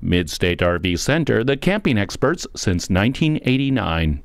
Mid-State RV Center, the camping experts since 1989.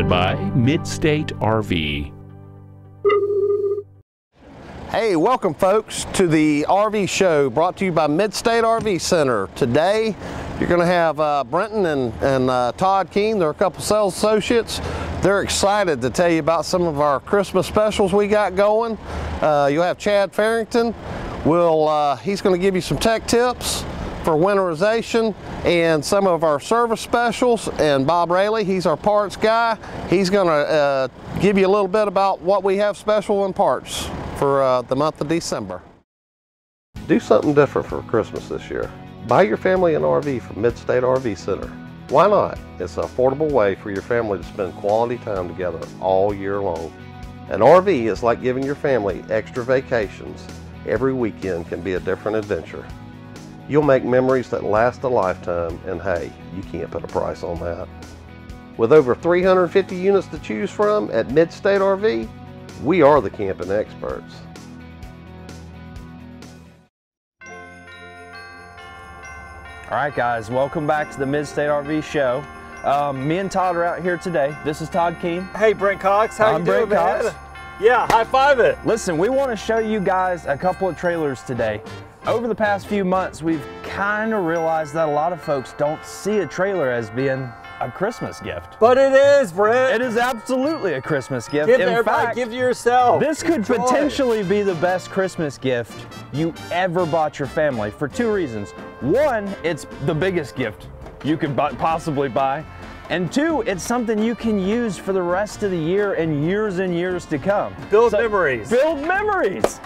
By Mid-State RV. Hey, welcome folks to the RV show brought to you by Mid-State RV Center. Today you're going to have Brent and Todd Keene. They're a couple sales associates. They're excited to tell you about some of our Christmas specials we got going. You'll have Chad Farrington. He's going to give you some tech tips for winterization and some of our service specials, and Bob Rayleigh, he's our parts guy. He's gonna give you a little bit about what we have special in parts for the month of December. Do something different for Christmas this year. Buy your family an RV from Mid-State RV Center. Why not? It's an affordable way for your family to spend quality time together all year long. An RV is like giving your family extra vacations. Every weekend can be a different adventure. You'll make memories that last a lifetime, and hey, you can't put a price on that. With over 350 units to choose from at Mid-State RV, we are the camping experts. All right guys, welcome back to the Mid-State RV show. Me and Todd are out here today. This is Todd Keene. Hey, Brent Cox, how you doing, Brent man? Yeah, high five it. Listen, we want to show you guys a couple of trailers today. Over the past few months, we've kind of realized that a lot of folks don't see a trailer as being a Christmas gift. But it is, Brent. It is absolutely a Christmas gift. Give everybody, give yourself. This could potentially be the best Christmas gift you ever bought your family for two reasons. One, it's the biggest gift you could possibly buy. And two, it's something you can use for the rest of the year and years to come. Build memories. Build memories.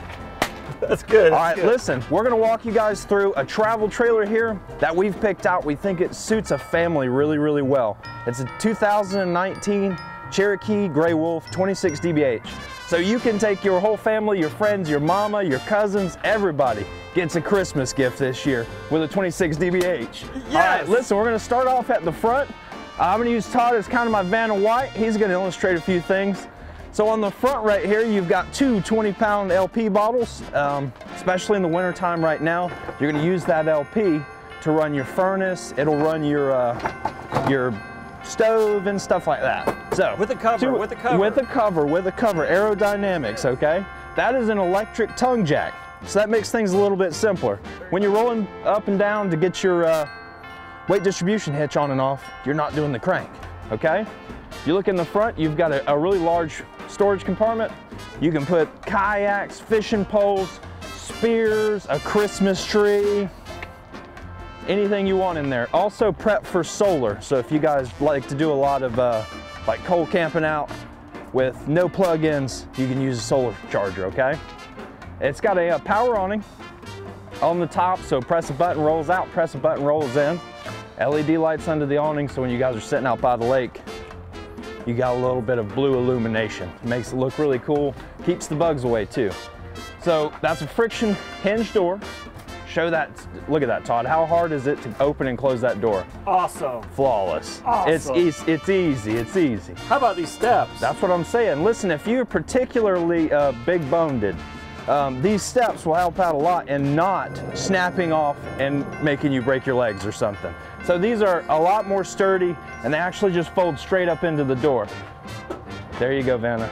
That's good. All right, listen, we're gonna walk you guys through a travel trailer here that we've picked out. We think it suits a family really well. It's a 2019 Cherokee Gray Wolf 26 DBH. So you can take your whole family, your friends, your mama, your cousins, everybody gets a Christmas gift this year with a 26 DBH. Yes. All right, listen, we're gonna start off at the front. I'm gonna use Todd as kind of my Vanna White. He's gonna illustrate a few things. So on the front right here, you've got two 20-pound LP bottles, especially in the winter time right now. You're gonna use that LP to run your furnace. It'll run your stove and stuff like that. So with a cover, with a cover, aerodynamics, okay? That is an electric tongue jack. So that makes things a little bit simpler. When you're rolling up and down to get your weight distribution hitch on and off, you're not doing the crank, okay? You look in the front, you've got a really large storage compartment. You can put kayaks, fishing poles, spears, a Christmas tree, anything you want in there. Also prep for solar. So if you guys like to do a lot of like cold camping out with no plug-ins, you can use a solar charger, okay? It's got a power awning on the top, so press a button, rolls out, press a button, rolls in. LED lights under the awning, so when you guys are sitting out by the lake, you got a little bit of blue illumination. It makes it look really cool. Keeps the bugs away too. So that's a friction hinge door. Show that, look at that, Todd. How hard is it to open and close that door? Awesome. Flawless. Awesome. It's easy. How about these steps? That's what I'm saying. Listen, if you're particularly big-boned, these steps will help out a lot in not snapping off and making you break your legs or something. So these are a lot more sturdy, and they actually just fold straight up into the door. There you go, Vanna.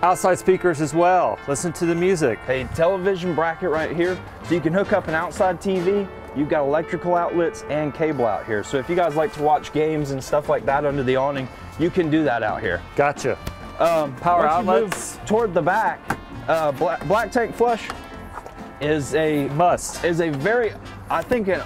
Outside speakers as well. Listen to the music. Hey, television bracket right here. So you can hook up an outside TV. You've got electrical outlets and cable out here. So if you guys like to watch games and stuff like that under the awning, you can do that out here. Gotcha. Power outlets. Toward the back, black tank flush is a must. Is a very, I think, an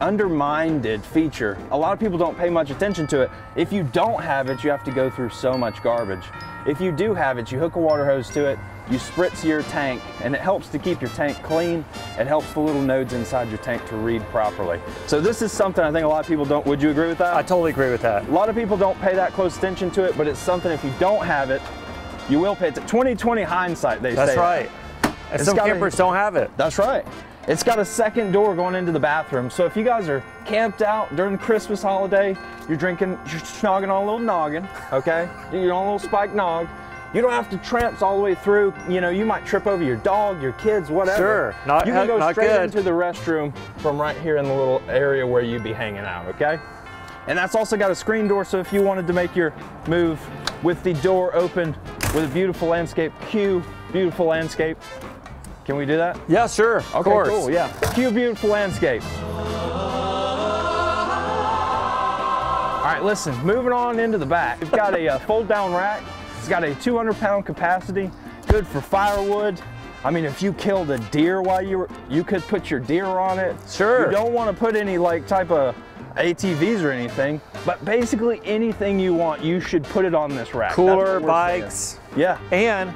undermined feature. A lot of people don't pay much attention to it. If you don't have it, you have to go through so much garbage. If you do have it, you hook a water hose to it, you spritz your tank, and it helps to keep your tank clean. It helps the little nodes inside your tank to read properly. So this is something I think a lot of people don't, would you agree with that? I totally agree with that. A lot of people don't pay that close attention to it, but it's something if you don't have it, you will pay it. 20/20 hindsight, they say. That's right. And some campers don't have it. That's right. It's got a second door going into the bathroom. So if you guys are camped out during the Christmas holiday, you're snogging on a little noggin, okay? You're on a little spiked nog. You don't have to tramps all the way through. You know, you might trip over your dog, your kids, whatever. Sure, you can go straight into the restroom from right here in the little area where you'd be hanging out, okay? And that's also got a screen door, so if you wanted to make your move with the door open with a beautiful landscape, cue beautiful landscape. Can we do that? Yeah, sure, of course. Cool, yeah. Cue beautiful landscape. All right, listen, moving on into the back. We've got a fold down rack. It's got a 200-pound capacity, good for firewood. I mean, if you killed a deer while you could put your deer on it. Sure. You don't want to put any like type of ATVs or anything, but basically anything you want, you should put it on this rack. Cooler, bikes. Yeah. And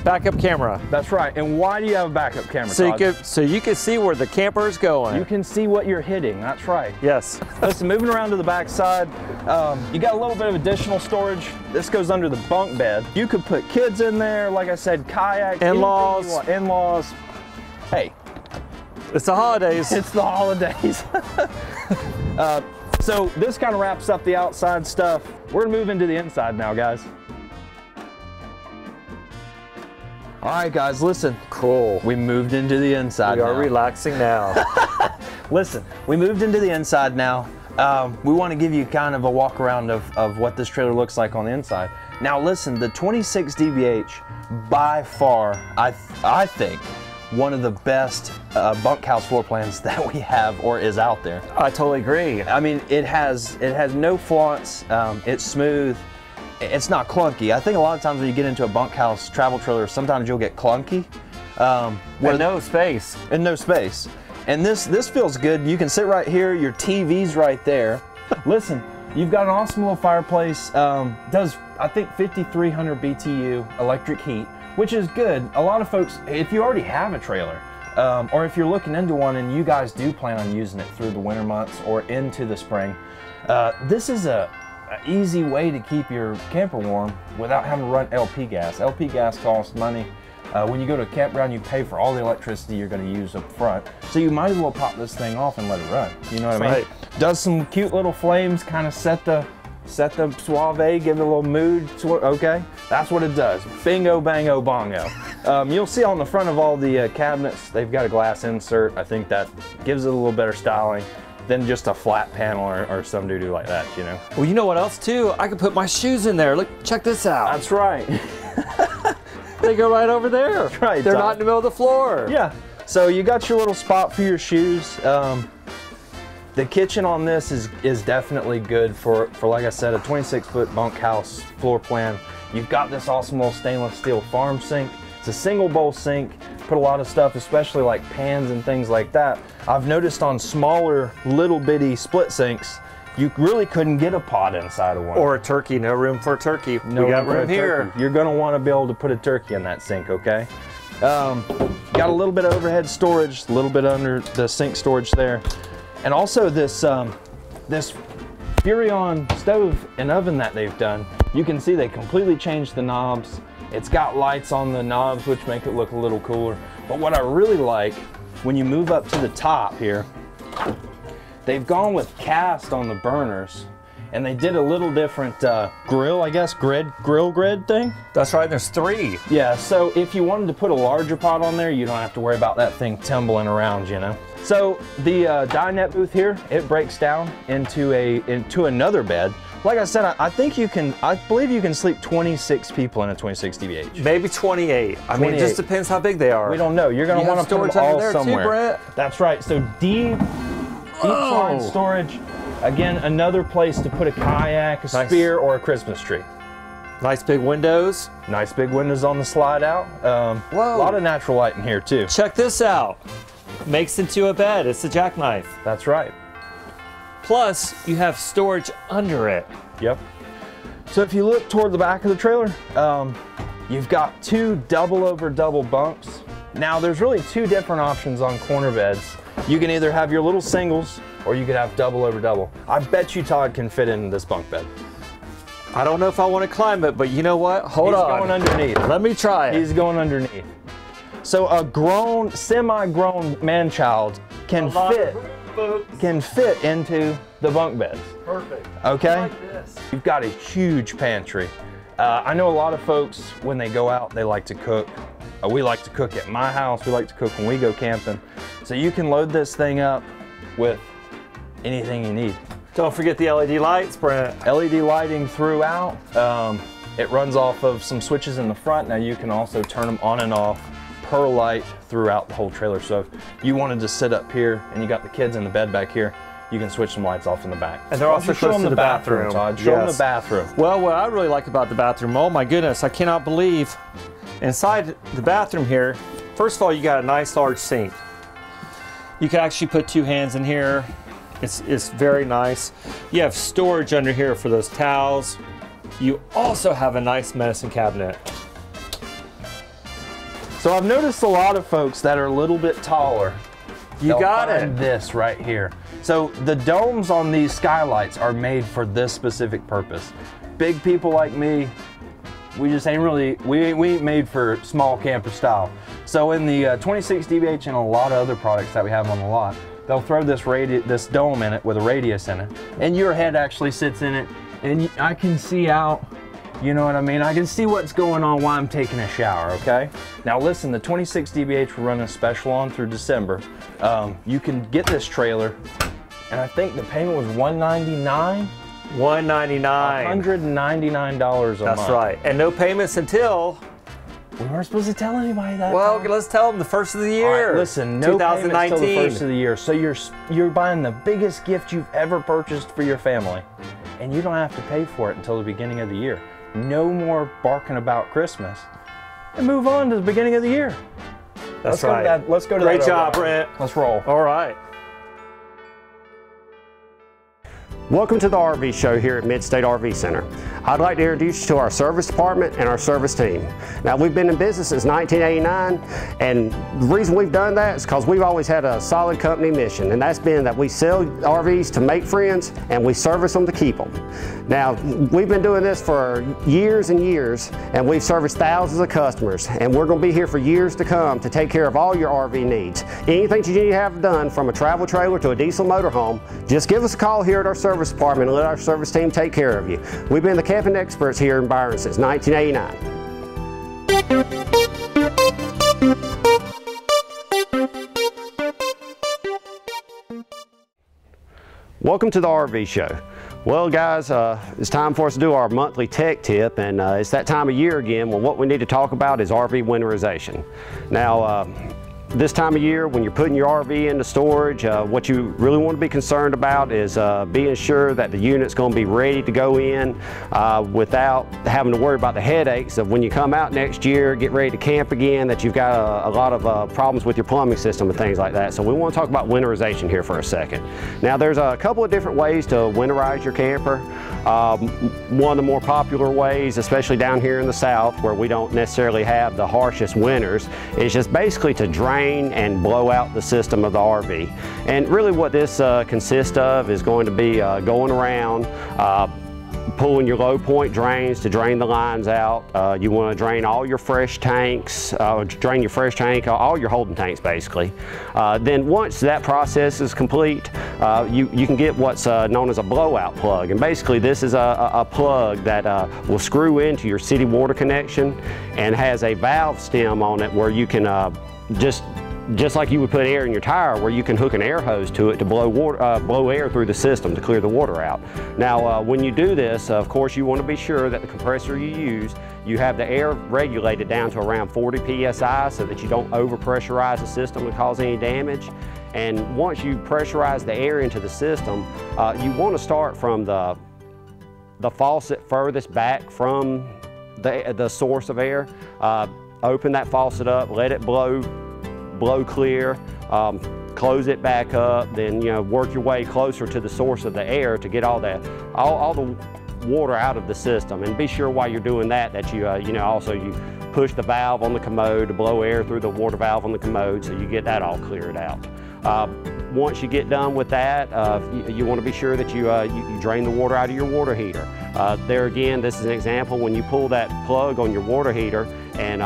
backup camera. That's right. And why do you have a backup camera, So Todd? you can see where the camper is going. You can see what you're hitting. That's right. Yes. Listen, moving around to the back side, you got a little bit of additional storage. This goes under the bunk bed. You could put kids in there, like I said, kayaks, in-laws. In-laws. Hey. It's the holidays. It's the holidays. So this kind of wraps up the outside stuff. We're gonna move into the inside now, guys. All right, guys, listen. Cool. We moved into the inside We are now. relaxing now. Listen, we moved into the inside now. We want to give you kind of a walk around of what this trailer looks like on the inside. Now listen, the 26 DBH, by far, I think, one of the best bunkhouse floor plans that we have or is out there. I totally agree. I mean, it has no flaunts, it's smooth. It's not clunky. I think a lot of times when you get into a bunkhouse travel trailer, sometimes you'll get clunky. With no space. And no space. And this feels good. You can sit right here, your TV's right there. Listen, you've got an awesome little fireplace. Does, I think, 5,300 BTU electric heat, which is good. A lot of folks, if you already have a trailer, or if you're looking into one and you guys do plan on using it through the winter months or into the spring, this is an easy way to keep your camper warm without having to run LP gas. LP gas costs money. When you go to a campground, you pay for all the electricity you're going to use up front. So you might as well pop this thing off and let it run. You know what I mean? Right. Does some cute little flames, kind of set the suave, give it a little mood. Okay, that's what it does. Bingo, bango, bongo. You'll see on the front of all the cabinets, they've got a glass insert. I think that gives it a little better styling than just a flat panel or some doo-doo like that, you know? Well, you know what else too? I could put my shoes in there. Look, check this out. That's right. They go right over there. That's right, They're Todd. not in the middle of the floor. Yeah. So you got your little spot for your shoes. The kitchen on this is definitely good for like I said, a 26-foot bunkhouse floor plan. You've got this awesome little stainless steel farm sink. It's a single bowl sink. Put a lot of stuff, especially like pans and things like that. I've noticed on smaller little bitty split sinks, you really couldn't get a pot inside of one. Or a turkey, no room for a turkey. No we got for a room here. turkey. You're gonna wanna be able to put a turkey in that sink, okay? Got a little bit of overhead storage, a little bit under the sink storage there. And also this Furrion stove and oven that they've done, you can see they completely changed the knobs. It's got lights on the knobs, which make it look a little cooler. But what I really like, when you move up to the top here, they've gone with cast on the burners, and they did a little different grill, I guess, grill grid thing. That's right, there's 3. Yeah, so if you wanted to put a larger pot on there, you don't have to worry about that thing tumbling around, you know. So the dinette booth here, it breaks down into another bed. Like I said, I believe you can sleep 26 people in a 26 DBH. Maybe 28. I mean, it just depends how big they are. We don't know. You're gonna want to put them all somewhere. Too, Brent? That's right. So deep slide storage. Again, another place to put a kayak, a spear, or a Christmas tree. Nice big windows. Nice big windows on the slide out. Whoa. A lot of natural light in here too. Check this out. Makes into a bed. It's a jackknife. That's right. Plus, you have storage under it. Yep. So if you look toward the back of the trailer, You've got 2 double over double bunks. Now there's really 2 different options on corner beds. You can either have your little singles or you could have double over double. I bet you Todd can fit in this bunk bed. I don't know if I want to climb it, but you know what? Hold on. He's going underneath. Let me try it. He's going underneath. So a grown, semi-grown man-child can fit into the bunk beds. Perfect. Okay? I like this. You've got a huge pantry. I know a lot of folks, when they go out, they like to cook. We like to cook at my house. We like to cook when we go camping. So you can load this thing up with anything you need. Don't forget the LED lights, Brent. LED lighting throughout. It runs off of some switches in the front. Now you can also turn them on and off per light throughout the whole trailer. So if you wanted to sit up here and you got the kids in the bed back here, you can switch some lights off in the back. And they're also close to the bathroom. Todd. Show them the bathroom. Well, what I really like about the bathroom, oh my goodness, I cannot believe inside the bathroom here, first of all, you got a nice large sink. You can actually put 2 hands in here. It's very nice. You have storage under here for those towels. You also have a nice medicine cabinet. So I've noticed a lot of folks that are a little bit taller. You got it. This right here. So the domes on these skylights are made for this specific purpose. Big people like me, we just ain't really, we ain't made for small camper style. So in the 26 DBH and a lot of other products that we have on the lot, they'll throw this dome in it with a radius in it, and your head actually sits in it, and I can see out, you know what I mean? I can see what's going on while I'm taking a shower, okay? Now listen, the 26 DBH we're running a special on through December. You can get this trailer, and I think the payment was $199? $199. $199 a month. That's right, and no payments until... We weren't supposed to tell anybody that. Well, time. let's tell them the first of the year. All right, listen, no 2019. payments till the first of the year. So you're buying the biggest gift you've ever purchased for your family, and you don't have to pay for it until the beginning of the year. No more barking about Christmas. And move on to the beginning of the year. That's right. Let's go to Great that job, over. Brent. Let's roll. All right. Welcome to the RV show here at Mid-State RV Center. I'd like to introduce you to our service department and our service team. Now, we've been in business since 1989, and the reason we've done that is because we've always had a solid company mission, and that's been that we sell RVs to make friends and we service them to keep them. Now, we've been doing this for years and years, and we've serviced thousands of customers, and we're going to be here for years to come to take care of all your RV needs. Anything you need to have done, from a travel trailer to a diesel motorhome, just give us a call here at our service department and let our service team take care of you. We've been the camping experts here in Byron since 1989. Welcome to the RV show. Well guys, it's time for us to do our monthly tech tip, and it's that time of year again when what we need to talk about is RV winterization. Now, this time of year, when you're putting your RV into storage, what you really want to be concerned about is being sure that the unit's going to be ready to go in without having to worry about the headaches of when you come out next year, get ready to camp again, that you've got a lot of problems with your plumbing system and things like that. So we want to talk about winterization here for a second. Now, there's a couple of different ways to winterize your camper. One of the more popular ways, especially down here in the south where we don't necessarily have the harshest winters, is just basically to drain and blow out the system of the RV. And really what this consists of is going to be going around, pulling your low point drains to drain the lines out. You want to drain all your fresh tanks, drain your fresh tank, all your holding tanks basically. Then once that process is complete, you can get what's known as a blowout plug. And basically this is a plug that will screw into your city water connection and has a valve stem on it where you can just like you would put air in your tire, where you can hook an air hose to it to blow air through the system to clear the water out. Now, when you do this, of course, you want to be sure that the compressor you use, you have the air regulated down to around 40 psi so that you don't overpressurize the system and cause any damage. And once you pressurize the air into the system, you want to start from the faucet furthest back from the source of air. Open that faucet up, let it blow clear, close it back up, then work your way closer to the source of the air to get all the water out of the system. And be sure while you're doing that you also push the valve on the commode to blow air through the water valve on the commode, so you get that all cleared out. Once you get done with that, you want to be sure that you drain the water out of your water heater. There again, this is an example when you pull that plug on your water heater, and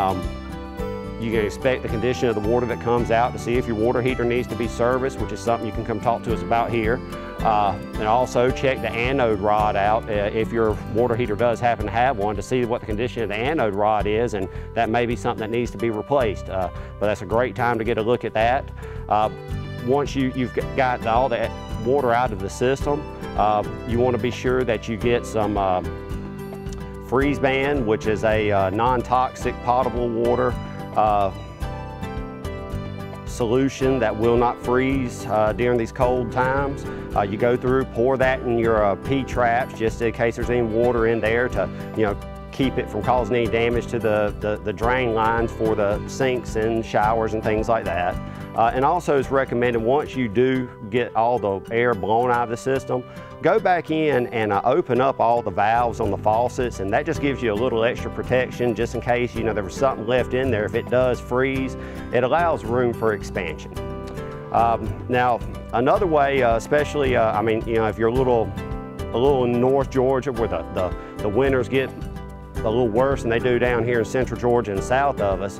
you can inspect the condition of the water that comes out to see if your water heater needs to be serviced, which is something you can come talk to us about here. And also check the anode rod out if your water heater does happen to have one, to see what the condition of the anode rod is, and that may be something that needs to be replaced. But that's a great time to get a look at that. Once you've got all that water out of the system, you want to be sure that you get some freeze band, which is a non-toxic potable water solution that will not freeze during these cold times. You go through, pour that in your P-traps just in case there's any water in there to, keep it from causing any damage to the drain lines for the sinks and showers and things like that. And also it's recommended, once you do get all the air blown out of the system, go back in and open up all the valves on the faucets, and that just gives you a little extra protection just in case there was something left in there. If it does freeze, it allows room for expansion. Now another way, especially if you're a little in North Georgia where the winters get a little worse than they do down here in central Georgia and south of us,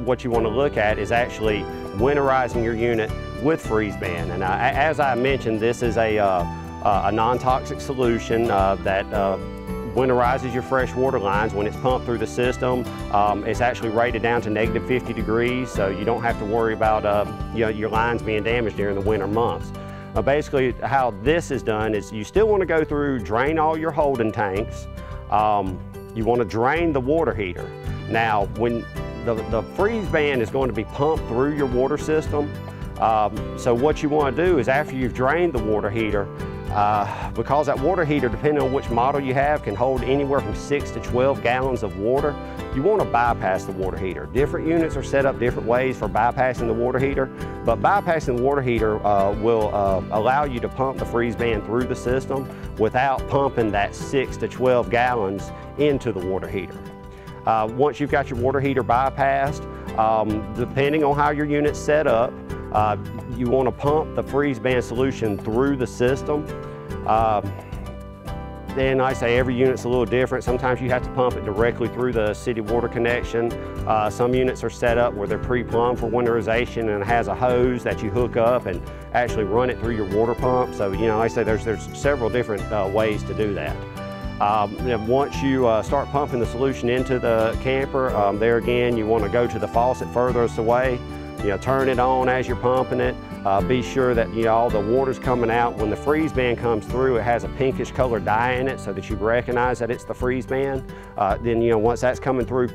what you want to look at is actually winterizing your unit with freeze band. And as I mentioned, this is a non-toxic solution that winterizes your fresh water lines when it's pumped through the system. It's actually rated down to -50 degrees, so you don't have to worry about your lines being damaged during the winter months. Basically, how this is done is you still want to go through, drain all your holding tanks. You want to drain the water heater. Now, when the freeze band is going to be pumped through your water system, so what you want to do is, after you've drained the water heater, because that water heater, depending on which model you have, can hold anywhere from 6 to 12 gallons of water, you want to bypass the water heater. Different units are set up different ways for bypassing the water heater, but bypassing the water heater will allow you to pump the freeze band through the system without pumping that 6 to 12 gallons into the water heater. Once you've got your water heater bypassed, depending on how your unit's set up, you want to pump the freeze band solution through the system. Then I say every unit's a little different. Sometimes you have to pump it directly through the city water connection. Some units are set up where they're pre-plumbed for winterization, and it has a hose that you hook up and actually run it through your water pump. So I say there's several different ways to do that. Once you start pumping the solution into the camper, there again you want to go to the faucet furthest away. Turn it on as you're pumping it. Be sure that all the water's coming out. When the freeze band comes through, it has a pinkish colored dye in it so that you recognize that it's the freeze band. Then once that's coming through,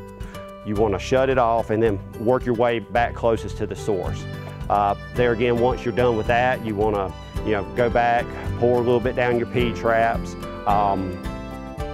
you want to shut it off and then work your way back closest to the source. There again, once you're done with that, you want to go back, pour a little bit down your P-traps.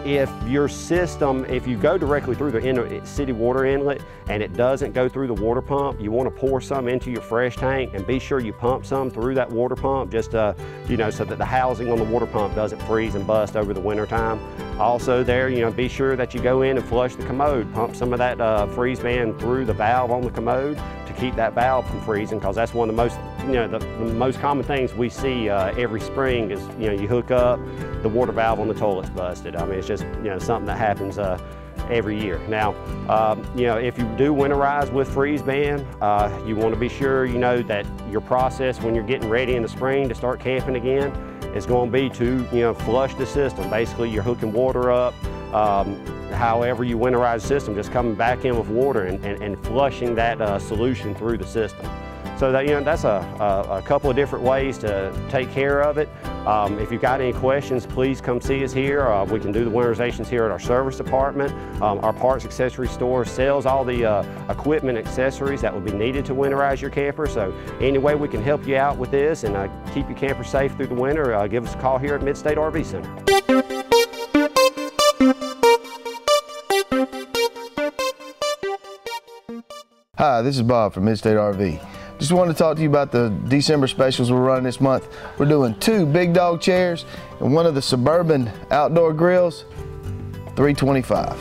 If your system, if you go directly through the city water inlet and it doesn't go through the water pump, you want to pour some into your fresh tank, and be sure you pump some through that water pump, just so that the housing on the water pump doesn't freeze and bust over the winter time. Also there, be sure that you go in and flush the commode. Pump some of that freeze band through the valve on the commode to keep that valve from freezing, because that's one of the most, the most common things we see every spring is, you hook up, the water valve on the toilet's busted. I mean, it's just, something that happens every year. Now, if you do winterize with freeze band, you want to be sure, that your process when you're getting ready in the spring to start camping again is going to be to, flush the system. Basically, you're hooking water up, however you winterize the system, just coming back in with water and flushing that solution through the system. So that, that's a couple of different ways to take care of it. If you've got any questions, please come see us here. We can do the winterizations here at our service department. Our parts accessory store sells all the equipment accessories that will be needed to winterize your camper. So any way we can help you out with this and keep your camper safe through the winter, give us a call here at Mid-State RV Center. Hi, this is Bob from Mid-State RV. Just wanted to talk to you about the December specials we're running this month. We're doing 2 big dog chairs and one of the Suburban outdoor grills, $325.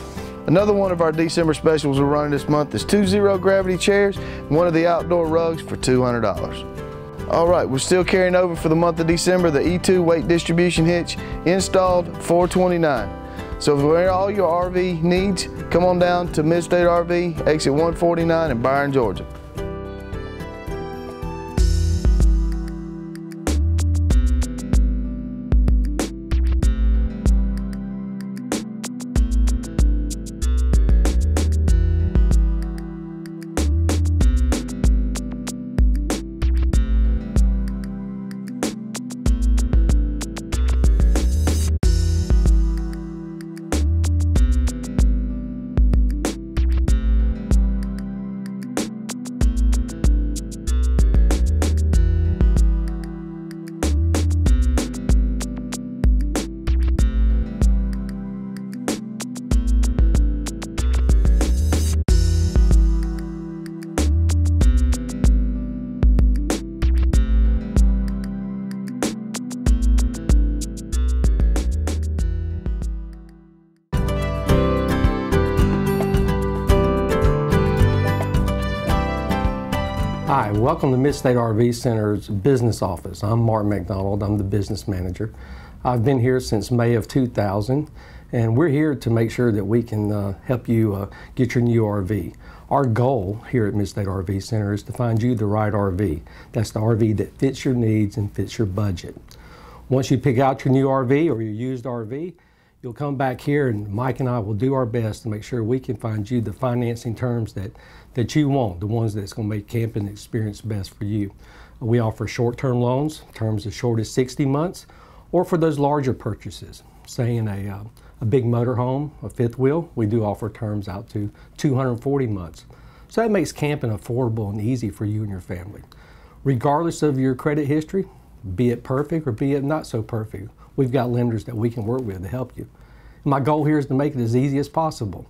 Another one of our December specials we're running this month is 2 zero-gravity chairs and one of the outdoor rugs for $200. All right, we're still carrying over for the month of December the E2 weight distribution hitch, installed $429. So for all your RV needs, come on down to Midstate RV, exit 149 in Byron, Georgia. Hi, welcome to Midstate RV Center's business office. I'm Mark McDonald, I'm the business manager. I've been here since May of 2000, and we're here to make sure that we can help you get your new RV. Our goal here at Midstate RV Center is to find you the right RV. That's the RV that fits your needs and fits your budget. Once you pick out your new RV or your used RV, you'll come back here and Mike and I will do our best to make sure we can find you the financing terms that you want, the ones that's going to make camping experience best for you. We offer short-term loans, terms as short as 60 months, or for those larger purchases, say in a big motorhome, a fifth wheel, we do offer terms out to 240 months. So that makes camping affordable and easy for you and your family. Regardless of your credit history, be it perfect or be it not so perfect, we've got lenders that we can work with to help you. My goal here is to make it as easy as possible.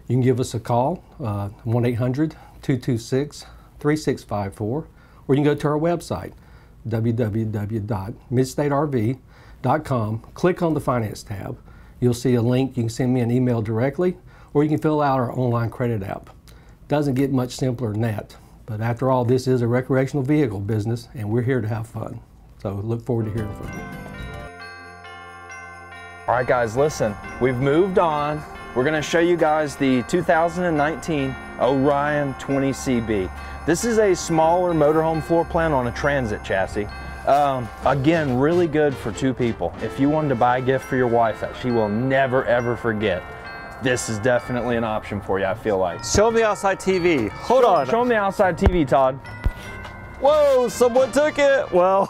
You can give us a call, 1-800-226-3654, or you can go to our website, www.midstaterv.com, click on the Finance tab. You'll see a link, you can send me an email directly, or you can fill out our online credit app. Doesn't get much simpler than that, but after all, this is a recreational vehicle business, and we're here to have fun. So look forward to hearing from you. All right, guys, listen, we've moved on. We're gonna show you guys the 2019 Orion 20CB. This is a smaller motorhome floor plan on a transit chassis. Again, really good for two people. If you wanted to buy a gift for your wife that she will never ever forget, this is definitely an option for you, I feel like. Show them the outside TV. Hold on. Show them the outside TV, Todd. Whoa, someone took it. Well,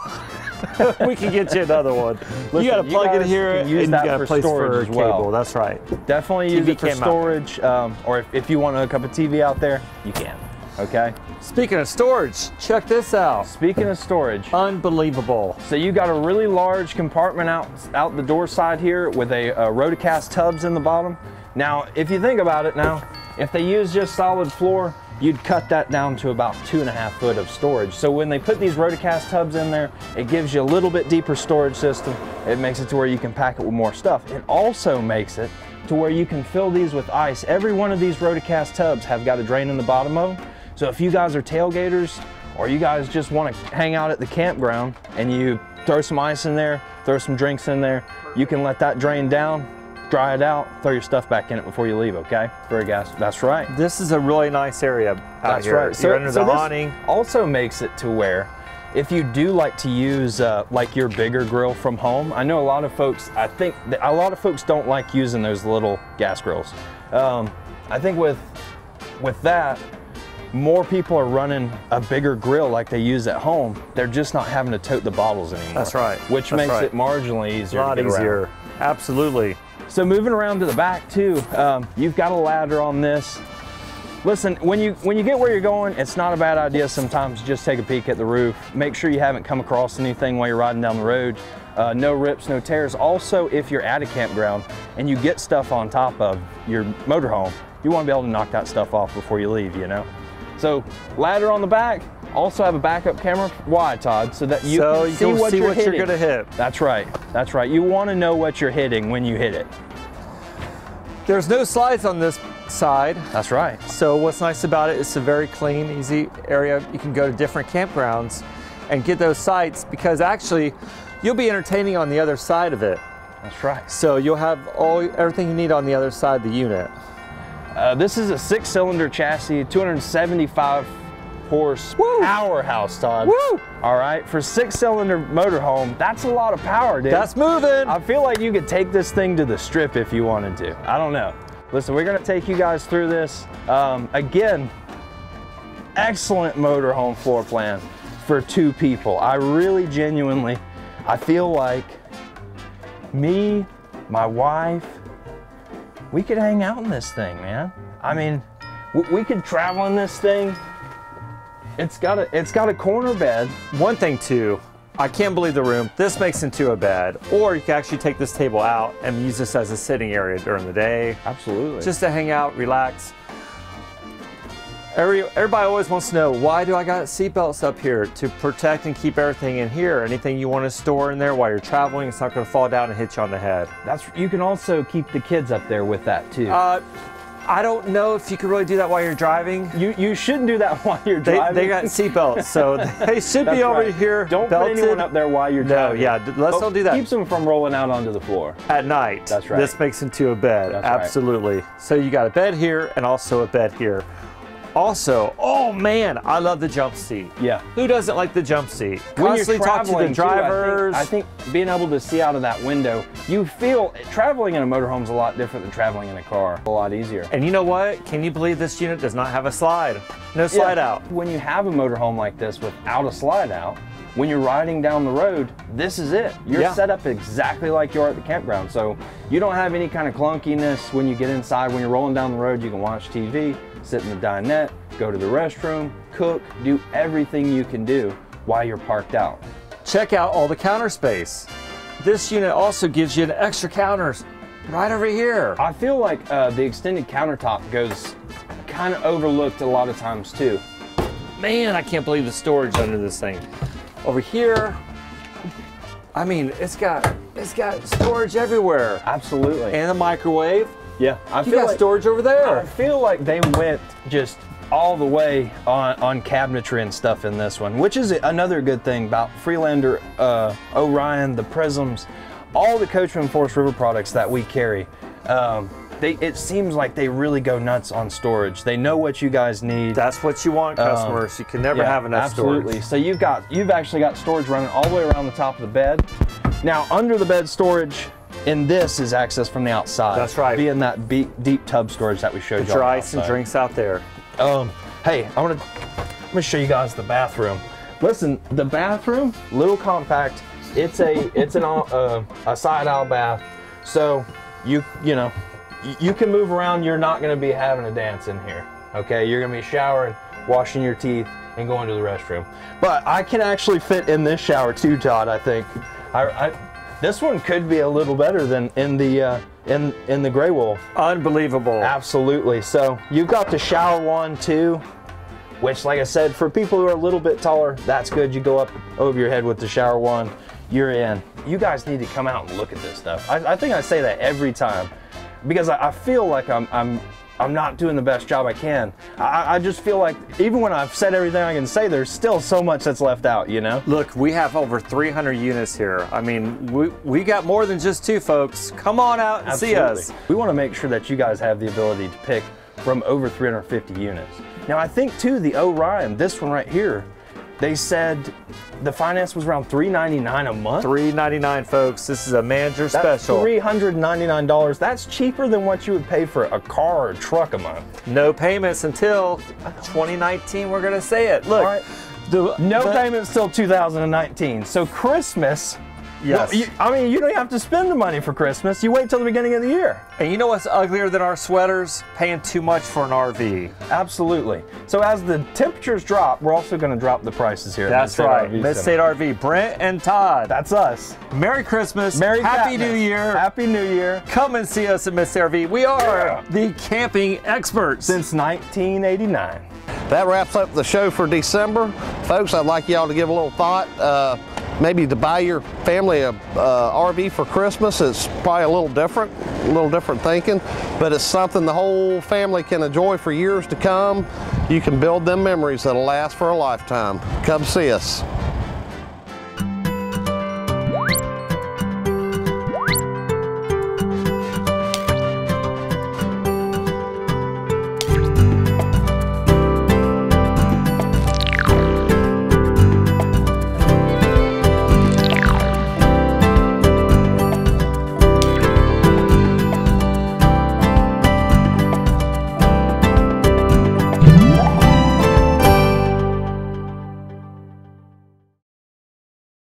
we can get you another one. Listen, you got to plug it here and you got a place for a cable. That's right. Definitely use it for storage, or if you want to hook up a TV out there, you can. Okay. Speaking of storage, check this out. Speaking of storage, unbelievable. So you got a really large compartment out the door side here with a rotocast tubs in the bottom. Now, if you think about it now, if they use just solid floor, you'd cut that down to about 2.5 foot of storage. So when they put these rotocast tubs in there, it gives you a little bit deeper storage system. It makes it to where you can pack it with more stuff. It also makes it to where you can fill these with ice. Every one of these rotocast tubs have got a drain in the bottom of them. So if you guys are tailgaters or you guys just want to hang out at the campground and you throw some ice in there, throw some drinks in there, you can let that drain down, dry it out, throw your stuff back in it before you leave, okay? Very gas. That's right. This is a really nice area out here. Right. You're under the awning. Also makes it to where if you do like to use like your bigger grill from home, I know a lot of folks, I think that a lot of folks don't like using those little gas grills. I think with that, more people are running a bigger grill like they use at home. They're just not having to tote the bottles anymore. That's right. Which makes it marginally easier. A lot easier. Absolutely. So moving around to the back too, you've got a ladder on this. Listen, when you get where you're going, it's not a bad idea sometimes to just take a peek at the roof. Make sure you haven't come across anything while you're riding down the road. No rips, no tears. Also, if you're at a campground and you get stuff on top of your motorhome, you want to be able to knock that stuff off before you leave, you know? So ladder on the back, also have a backup camera. Why, Todd? So that you can see what you're gonna hit. That's right, that's right. You want to know what you're hitting when you hit it. There's no slides on this side. That's right. So what's nice about it, it's a very clean, easy area. You can go to different campgrounds and get those sites, because actually you'll be entertaining on the other side of it. That's right. So you'll have everything you need on the other side of the unit. This is a 6-cylinder chassis, 275 horse powerhouse, Todd. Woo! All right, for 6-cylinder motorhome, that's a lot of power, dude. That's moving. I feel like you could take this thing to the strip if you wanted to. I don't know. Listen, we're gonna take you guys through this. Again, excellent motorhome floor plan for 2 people. I really genuinely, I feel like me, my wife, we could hang out in this thing, man. I mean, we could travel in this thing. It's got a corner bed. One thing too, I can't believe the room. This makes into a bed, or you can actually take this table out and use this as a sitting area during the day. Absolutely. Just to hang out, relax. Everybody always wants to know, why do I got seatbelts up here? To protect and keep everything in here. Anything you want to store in there while you're traveling, it's not going to fall down and hit you on the head. You can also keep the kids up there with that too. I don't know if you can really do that while you're driving. You shouldn't do that while you're driving. They got seatbelts, so they should be over here. Don't belted. put anyone up there while you're driving. No, yeah, let's don't do that. Keeps them from rolling out onto the floor. At night. That's right. This makes into a bed. That's absolutely. Right. So you got a bed here and also a bed here. Also, oh man, I love the jump seat. Yeah. Who doesn't like the jump seat? When you're Constantly talk to the drivers. I think being able to see out of that window, you feel traveling in a motorhome is a lot different than traveling in a car. A lot easier. And you know what? Can you believe this unit does not have a slide? No slide out. When you have a motorhome like this without a slide out, when you're riding down the road, this is it. You're set up exactly like you are at the campground. So you don't have any kind of clunkiness when you get inside. When you're rolling down the road, you can watch TV, sit in the dinette, go to the restroom, cook, do everything you can do while you're parked out. Check out all the counter space. This unit also gives you an extra counters right over here. I feel like the extended countertop goes kind of overlooked a lot of times too. Man, I can't believe the storage under this thing. Over here, I mean, it's got storage everywhere. Absolutely. And a microwave. Yeah, I feel like storage over there. I feel like they went just all the way on cabinetry and stuff in this one, which is another good thing about Freelander, Orion, the Prisms, all the Coachmen Forest River products that we carry. It seems like they really go nuts on storage. They know what you guys need. That's what you want, customers. You can never have enough absolutely. storage. So you've actually got storage running all the way around the top of the bed. Now, under the bed storage in this is access from the outside. That's right. Being that deep tub storage that we showed you. Put your ice and drinks out there. Hey, I'm gonna show you guys the bathroom. Listen, the bathroom, little compact. It's a side aisle bath, so you know. You can move around. You're not going to be having a dance in here. Okay, you're going to be showering, washing your teeth, and going to the restroom. But I can actually fit in this shower too, Todd. I think. This one could be a little better than in the Gray Wolf. Unbelievable. Absolutely. So you've got the shower one too, which, like I said, for people who are a little bit taller, that's good. You go up over your head with the shower one. You're in. You guys need to come out and look at this stuff. I think I say that every time, because I feel like I'm not doing the best job I can. I just feel like even when I've said everything I can say, there's still so much that's left out, you know? Look, we have over 300 units here. I mean, we got more than just 2, folks. Come on out and see us. We want to make sure that you guys have the ability to pick from over 350 units. Now, I think too, the Orion, this one right here, they said the finance was around $399 a month. $399, folks. This is a manager special. $399. That's cheaper than what you would pay for a car or a truck a month. No payments until 2019. We're gonna say it. Look, right. No payments till 2019. So Christmas. Yes. Well, I mean, you don't have to spend the money for Christmas. You wait till the beginning of the year. And you know what's uglier than our sweaters? Paying too much for an RV. Absolutely. So as the temperatures drop, we're also going to drop the prices here. That's right. Mid-State RV. Brent and Todd. That's us. Merry Christmas. Happy New Year. Happy New Year. Come and see us at Mid-State RV. We are the camping experts. Since 1989. That wraps up the show for December. Folks, I'd like y'all to give a little thought. maybe to buy your family a RV for Christmas, it's probably a little different thinking, but it's something the whole family can enjoy for years to come. You can build them memories that'll last for a lifetime. Come see us.